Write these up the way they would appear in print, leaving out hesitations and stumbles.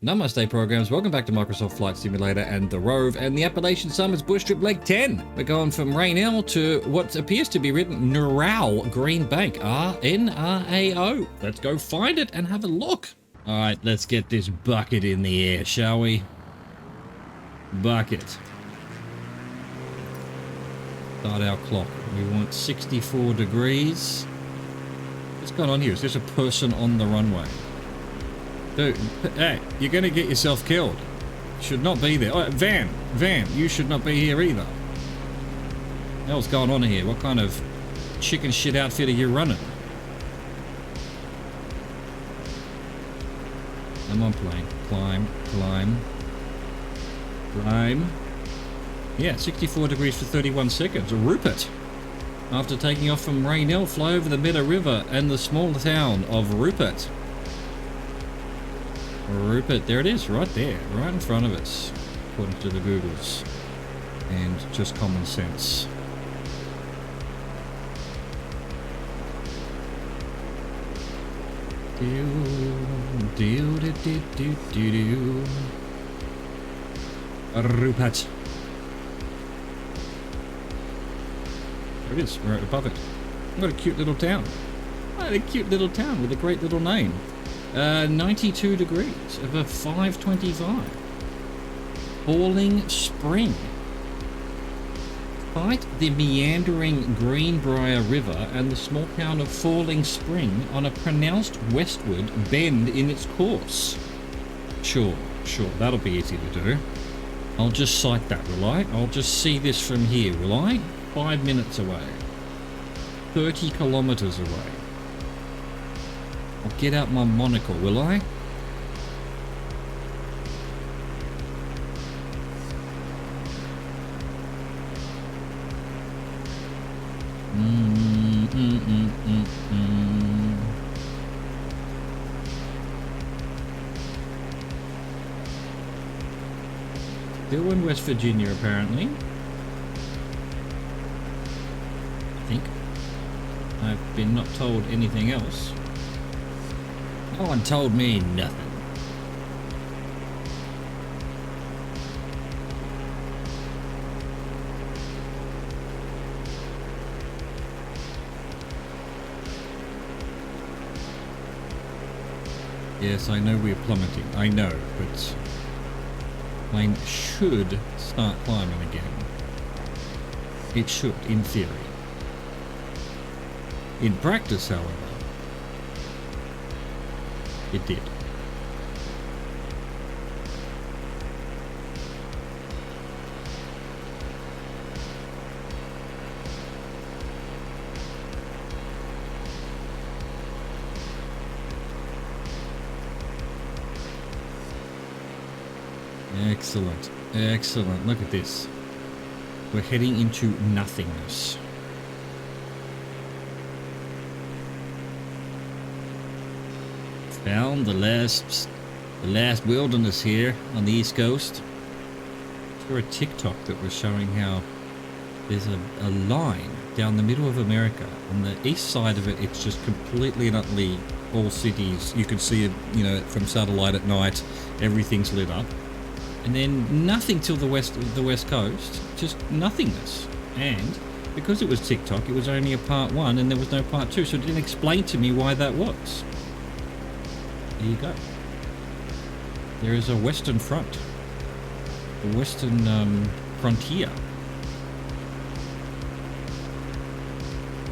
Namaste programs, welcome back to Microsoft Flight Simulator and the Rove and the Appalachian Summits Bush Trip Leg 10. We're going from Rainelle to what appears to be written Narao Green Bank, R-N-R-A-O. Let's go find it and have a look. All right, let's get this bucket in the air, shall we? Bucket. Start our clock. We want 64 degrees. What's going on here? Is this a person on the runway? Dude, hey, you're gonna get yourself killed. Should not be there. Oh, Van, you should not be here either. What the hell's going on here? What kind of chicken shit outfit are you running? Come on, plane. Climb. Yeah, 64 degrees for 31 seconds. Rupert. After taking off from Rainelle, fly over the Meadow River and the small town of Rupert. Rupert, there it is, right there, right in front of us, according to the Googles, and just common sense. Rupert. There it is, right above it. What a cute little town. What a cute little town with a great little name. 92 degrees of a 525. Falling Spring. Fight the meandering Greenbrier River and the small town of Falling Spring on a pronounced westward bend in its course. Sure, that'll be easy to do. I'll just sight that, will I? I'll just see this from here, will I? 5 minutes away. 30 kilometers away. I'll get out my monocle, will I? Still in West Virginia, apparently. I think. I've been not told anything else. No one told me nothing. Yes, I know we're plummeting. I know, but plane should start climbing again. It should, in theory. In practice, however, it did. Excellent. Look at this. We're heading into nothingness. Found the last wilderness here on the East Coast. I saw a TikTok that was showing how there's a line down the middle of America. On the east side of it, it's just completely and utterly all cities. You can see it, you know, from satellite at night. Everything's lit up, and then nothing till the west coast. Just nothingness. And because it was TikTok, it was only a part 1, and there was no part 2. So it didn't explain to me why that was. There you go. There is a western front. A western frontier.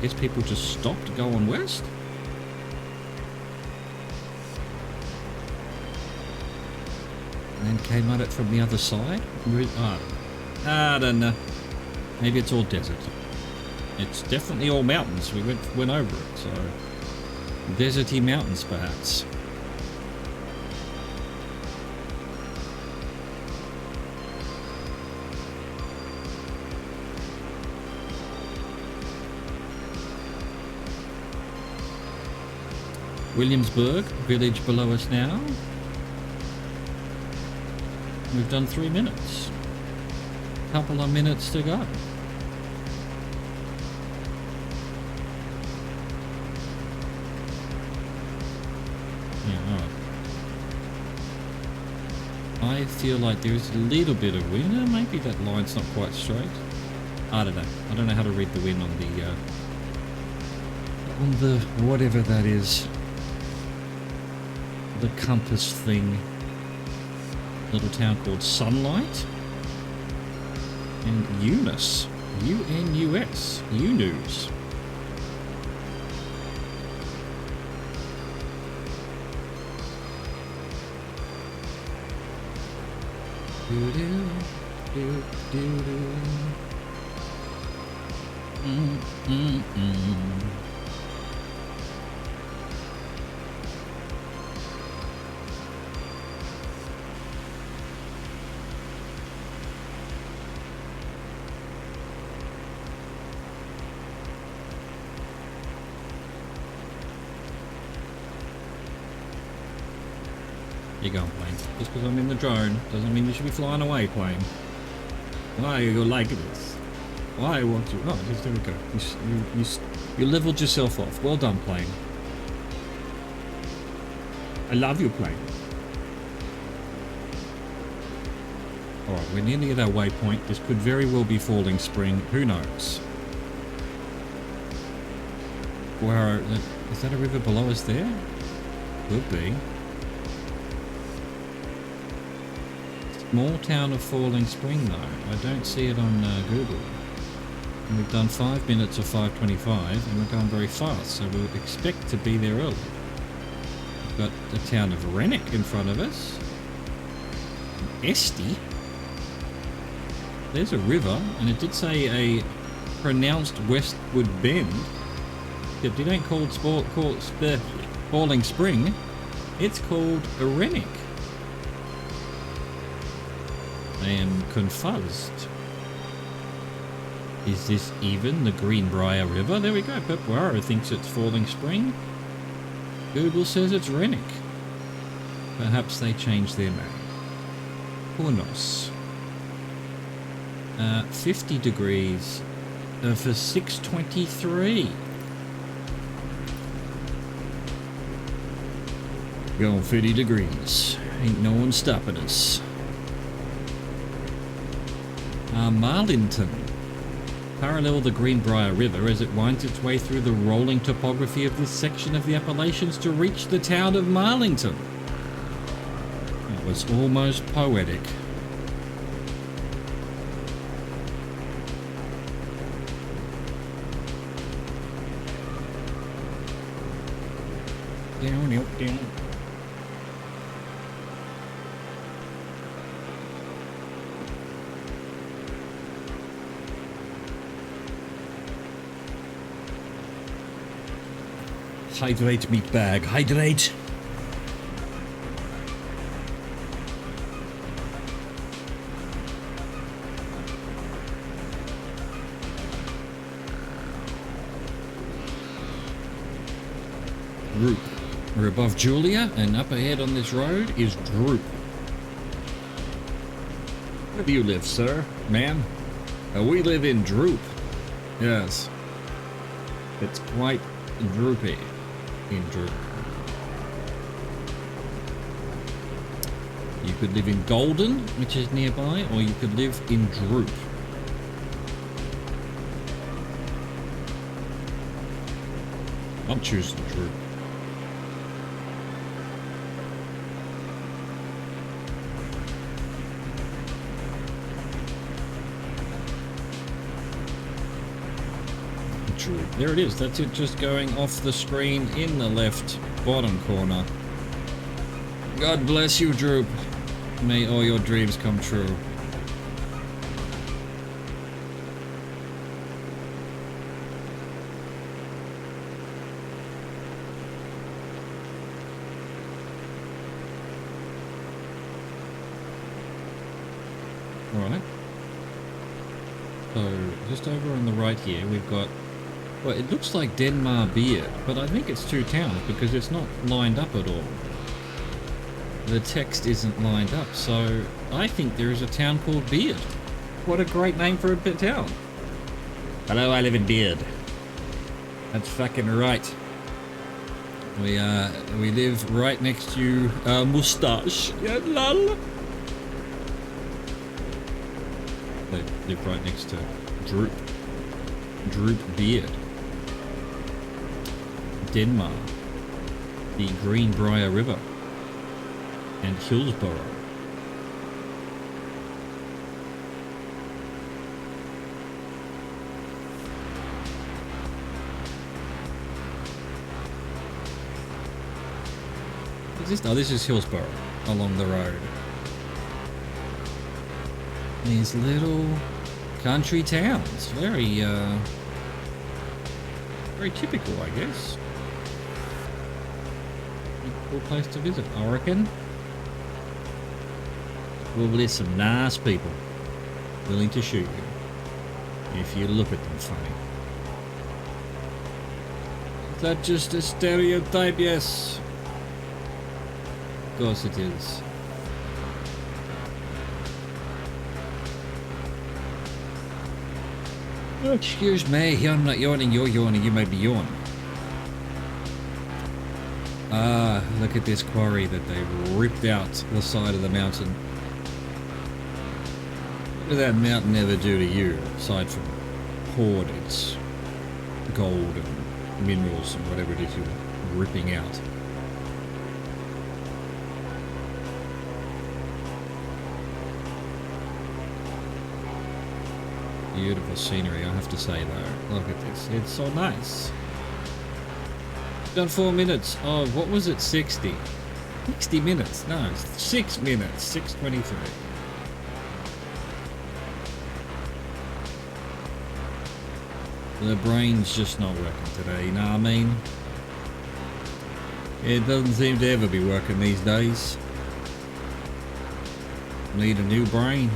Guess people just stopped going west? And then came at it from the other side? I don't know. Maybe it's all desert. It's definitely all mountains. We went over it, so... deserty mountains, perhaps. Williamsburg, village below us now. We've done 3 minutes. Couple of minutes to go. Yeah, alright. I feel like there's a little bit of wind. Maybe that line's not quite straight. I don't know. I don't know how to read the wind on the whatever that is. The compass thing. Little town called Sunlight. And Eunice. U-N-U-S. Unews. You go, plane. Just because I'm in the drone doesn't mean you should be flying away, plane. Why are you like this? Why won't you? Oh, just there we go. You leveled yourself off. Well done, plane. I love you, plane. Alright, we're nearly at our waypoint. This could very well be Falling Spring. Who knows? Wow, is that a river below us there? Could be. Small town of Falling Spring though. I don't see it on Google. And we've done 5 minutes of 5:25 and we're going very fast, so we'll expect to be there early. We've got the town of Rennick in front of us. Este. There's a river, and it did say a pronounced westward bend. It ain't called Falling Spring. It's called a Rennick. I am confused. Is this even the Greenbrier River? There we go. Pepwaro thinks it's Falling Spring. Google says it's Rennick. Perhaps they changed their name. Who knows? 50 degrees for 6:23. Going 50 degrees. Ain't no one stopping us. Marlinton. Parallel the Greenbrier River as it winds its way through the rolling topography of this section of the Appalachians to reach the town of Marlinton. That was almost poetic. Down, up, down. Hydrate, meat bag. Hydrate! Droop. We're above Julia, and up ahead on this road is Droop. Where do you live, sir? Ma'am? We live in Droop. Yes. It's quite droopy. In Droop. You could live in Golden, which is nearby, or you could live in Droop. I'm choosing Droop. There it is. That's it, just going off the screen in the left bottom corner. God bless you, Droop. May all your dreams come true. Alright. So, just over on the right here, we've got... Well, it looks like Denmark Beard, but I think it's two towns because it's not lined up at all. The text isn't lined up, so I think there is a town called Beard. What a great name for a town. Hello, I live in Beard. That's fucking right. We live right next to Moustache. Yeah, lol. They live right next to Droop Beard. Denmark, the Greenbrier River, and Hillsborough. Oh, this is Hillsborough along the road. These little country towns, very typical, I guess. Cool place to visit, I reckon. Probably some nice people willing to shoot you if you look at them funny. Is that just a stereotype? Yes. Of course it is. Oh, excuse me, I'm not yawning, you're yawning, you made me yawn. Ah, look at this quarry that they ripped out the side of the mountain. What did that mountain ever do to you, aside from hoard its gold and minerals and whatever it is you're ripping out? Beautiful scenery, I have to say though. Look at this, it's so nice. Done 4 minutes. Oh, what was it? 60 minutes. No, 6 minutes. 6:23. The brain's just not working today, you know what I mean? It doesn't seem to ever be working these days. Need a new brain.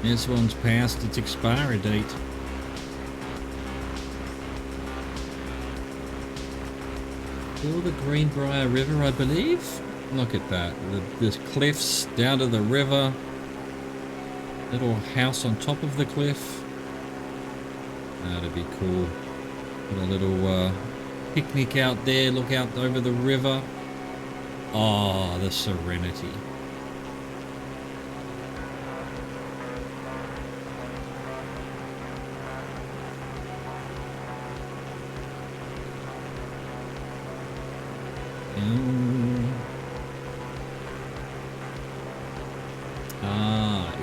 This one's past its expiry date. Still the Greenbrier River, I believe. Look at that. There's cliffs down to the river. Little house on top of the cliff. That'd be cool. Put a little picnic out there. Look out over the river. Oh, the serenity.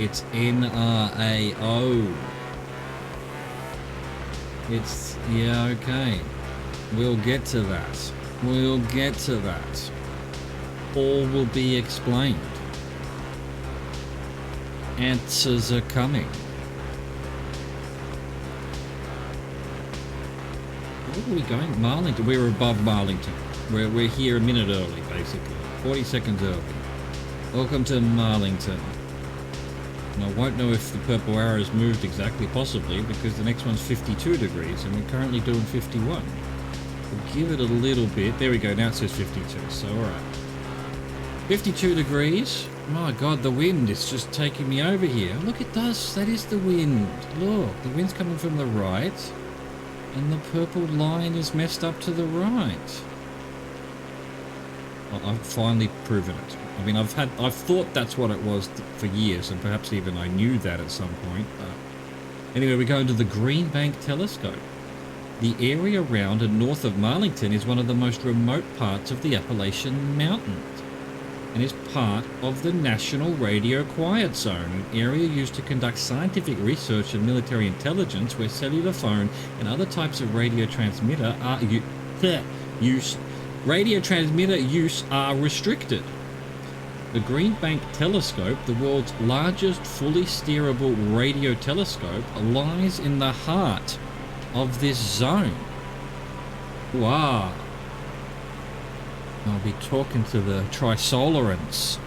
It's NRAO. It's, yeah, okay. We'll get to that. We'll get to that. All will be explained. Answers are coming. Where are we going? Marlington. We're above Marlington. We're here a minute early, basically. 40 seconds early. Welcome to Marlington. And I won't know if the purple arrow's moved exactly, possibly, because the next one's 52 degrees, and we're currently doing 51. We'll give it a little bit. There we go, now it says 52, so alright. 52 degrees. My god, the wind is just taking me over here. Look, it does. That is the wind. Look, the wind's coming from the right, and the purple line is messed up to the right. Well, I've finally proven it. I mean, I've thought that's what it was for years, and perhaps even I knew that at some point. Anyway, we go into the Green Bank Telescope. The area around and north of Marlington is one of the most remote parts of the Appalachian Mountains, and is part of the National Radio Quiet Zone, an area used to conduct scientific research and military intelligence, where cellular phone and other types of radio transmitter use are restricted. The Green Bank Telescope, the world's largest fully steerable radio telescope, lies in the heart of this zone. Wow. I'll be talking to the Trisolarans,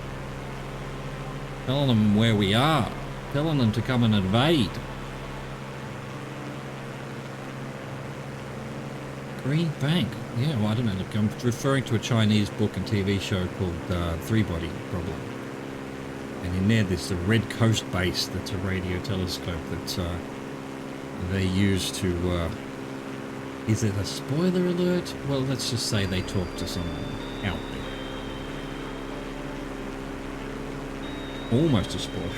telling them where we are, telling them to come and invade. Green Bank. Yeah, well, I don't know. Look, I'm referring to a Chinese book and TV show called Three Body Problem. And in there's the Red Coast base that's a radio telescope that they use to... is it a spoiler alert? Well, let's just say they talk to someone out almost a spoiler.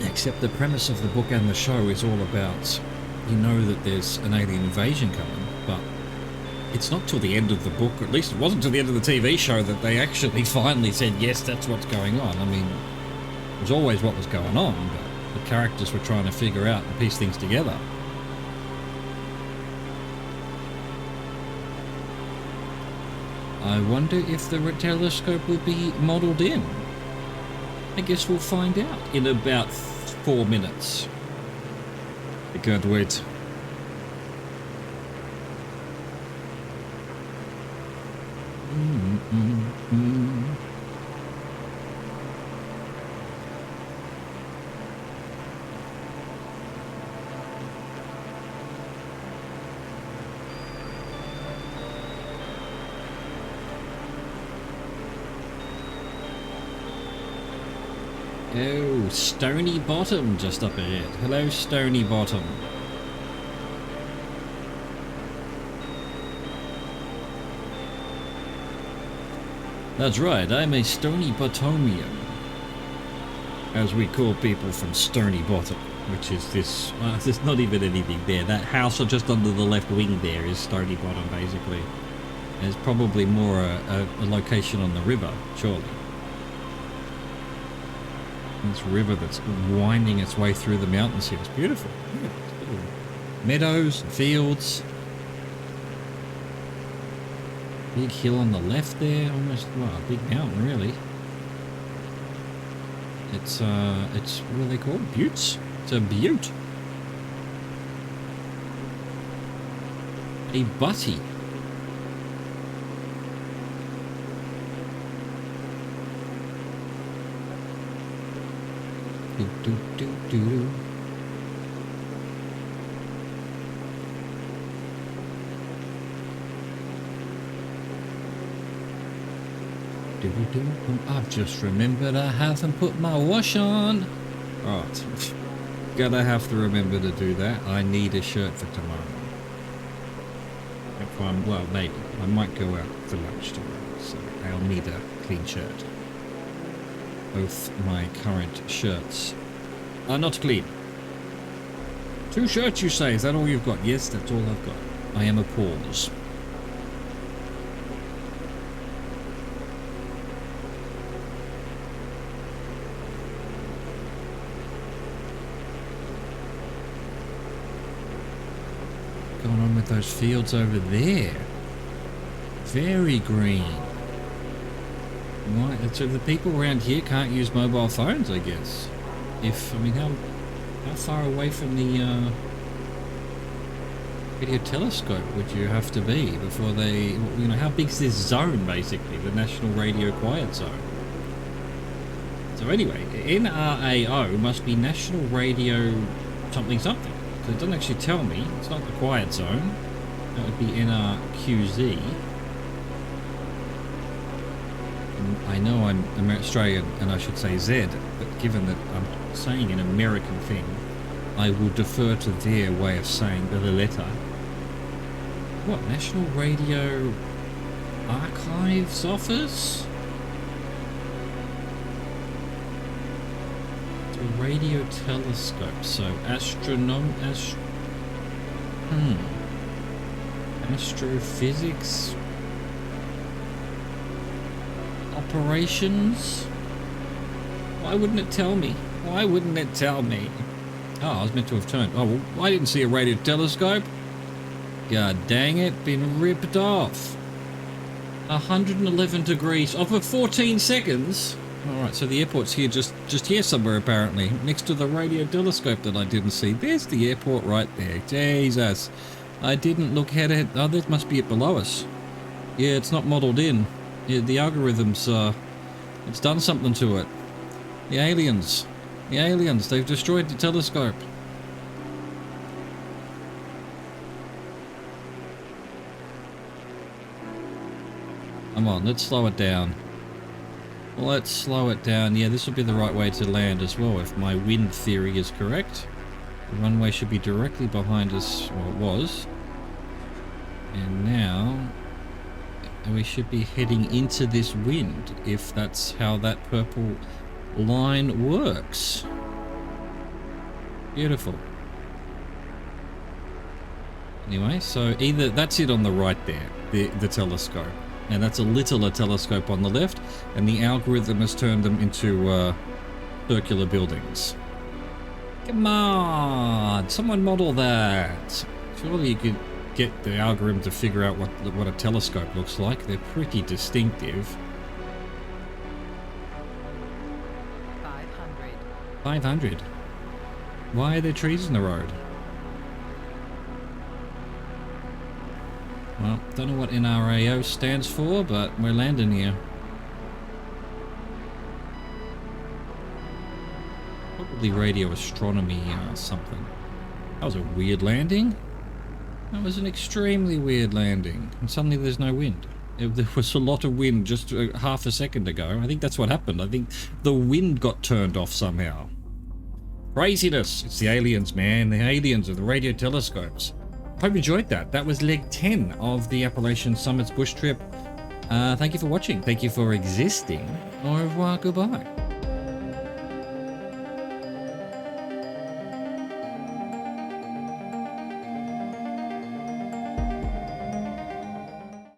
Except the premise of the book and the show is all about, you know that there's an alien invasion coming, but it's not till the end of the book, or at least it wasn't till the end of the TV show, that they actually finally said, yes, that's what's going on. I mean, it was always what was going on, but the characters were trying to figure out and piece things together. I wonder if the telescope will be modelled in. I guess we'll find out in about 4 minutes. I can't wait. Oh, Stony Bottom just up ahead. Hello, Stony Bottom. That's right, I'm a Stony Bottomian, as we call people from Stony Bottom, which is this, there's not even anything there. That house just under the left wing there is Stony Bottom, basically. And it's probably more a location on the river, surely. This river that's winding its way through the mountains here. It's beautiful. Meadows, fields. Big hill on the left there, almost, well, a big mountain really. It's what are they called? Buttes? It's a butte. A butty. Do do do do. I've just remembered I haven't put my wash on. Right. Gonna have to remember to do that. I need a shirt for tomorrow. If I'm, well, maybe. I might go out for lunch tomorrow, so I'll need a clean shirt. Both my current shirts are not clean. 2 shirts, you say? Is that all you've got? Yes, that's all I've got. I am appalled. Going on with those fields over there? Very green. Right, so the people around here can't use mobile phones, I guess. I mean, how far away from the radio telescope would you have to be before they, you know, how big's this zone, basically, the National Radio Quiet Zone? So anyway, NRAO must be National Radio something something. So it doesn't actually tell me. It's not the quiet zone. That would be NRQZ. I know I'm Australian and I should say Z, but given that I'm saying an American thing, I will defer to their way of saying the letter. What, National Radio Archives Office? It's a radio telescope, so astrophysics operations? Why wouldn't it tell me? Why wouldn't it tell me? Oh, I was meant to have turned. Oh, well, I didn't see a radio telescope. God dang it, been ripped off. 111 degrees off of 14 seconds. Alright, so the airport's here, just here somewhere apparently, next to the radio telescope that I didn't see. There's the airport right there. Jesus. I didn't look at it. Oh, that must be it below us. Yeah, it's not modelled in. Yeah, the algorithms, it's done something to it. The aliens, they've destroyed the telescope. Come on, let's slow it down. Let's slow it down. Yeah, this will be the right way to land as well, if my wind theory is correct. The runway should be directly behind us, or it was. And now, And we should be heading into this wind, if that's how that purple line works. Beautiful. Anyway, so either that's it on the right there, the telescope. And that's a littler telescope on the left, and the algorithm has turned them into circular buildings. Come on, someone model that. Surely you could get the algorithm to figure out what a telescope looks like. They're pretty distinctive. 500. 500. Why are there trees in the road? Well, don't know what NRAO stands for, but we're landing here. Probably radio astronomy or something. That was a weird landing. That was an extremely weird landing. And suddenly there's no wind. There was a lot of wind just half a second ago. I think that's what happened. I think the wind got turned off somehow. Craziness. It's the aliens, man. The aliens of the radio telescopes. Hope you enjoyed that. That was leg 10 of the Appalachian Summits bush trip. Thank you for watching. Thank you for existing. Au revoir, goodbye.